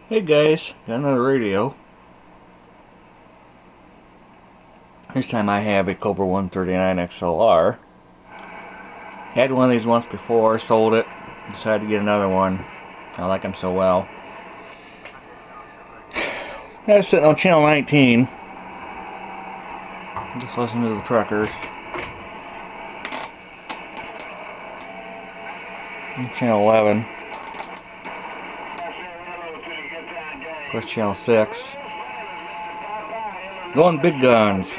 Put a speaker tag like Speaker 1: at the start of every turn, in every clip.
Speaker 1: Hey guys, got another radio. This time I have a Cobra 139 XLR. Had one of these once before, sold it, decided to get another one. I like them so well. I was sitting on channel 19. Just listening to the truckers. Channel 11. Of course, channel 6. Going big guns.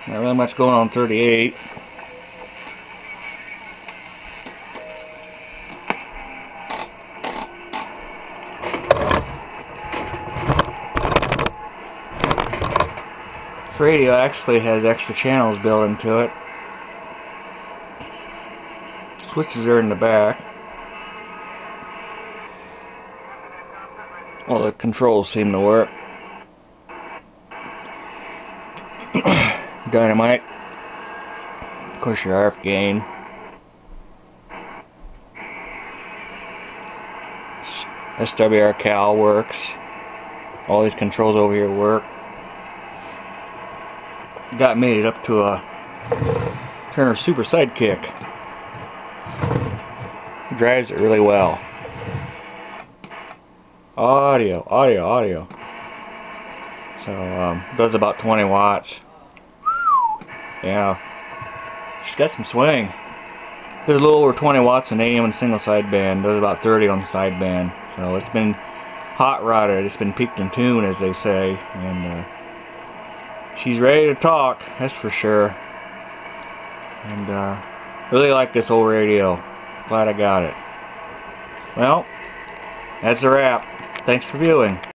Speaker 1: Not really much going on 38. This radio actually has extra channels built into it. Switches are in the back. All the controls seem to work. Dynamite. Of course, your RF gain. SWR cal works. All these controls over here work. Got made up to a Turner Super Sidekick. Drives it really well. Audio. So does about 20 watts. Yeah, she's got some swing. Does a little over 20 watts in AM and single sideband. Does about 30 on the sideband. So it's been hot rodded. It's been peaked in tune, as they say, and she's ready to talk. That's for sure. And really like this old radio. Glad I got it. Well, that's a wrap. Thanks for viewing.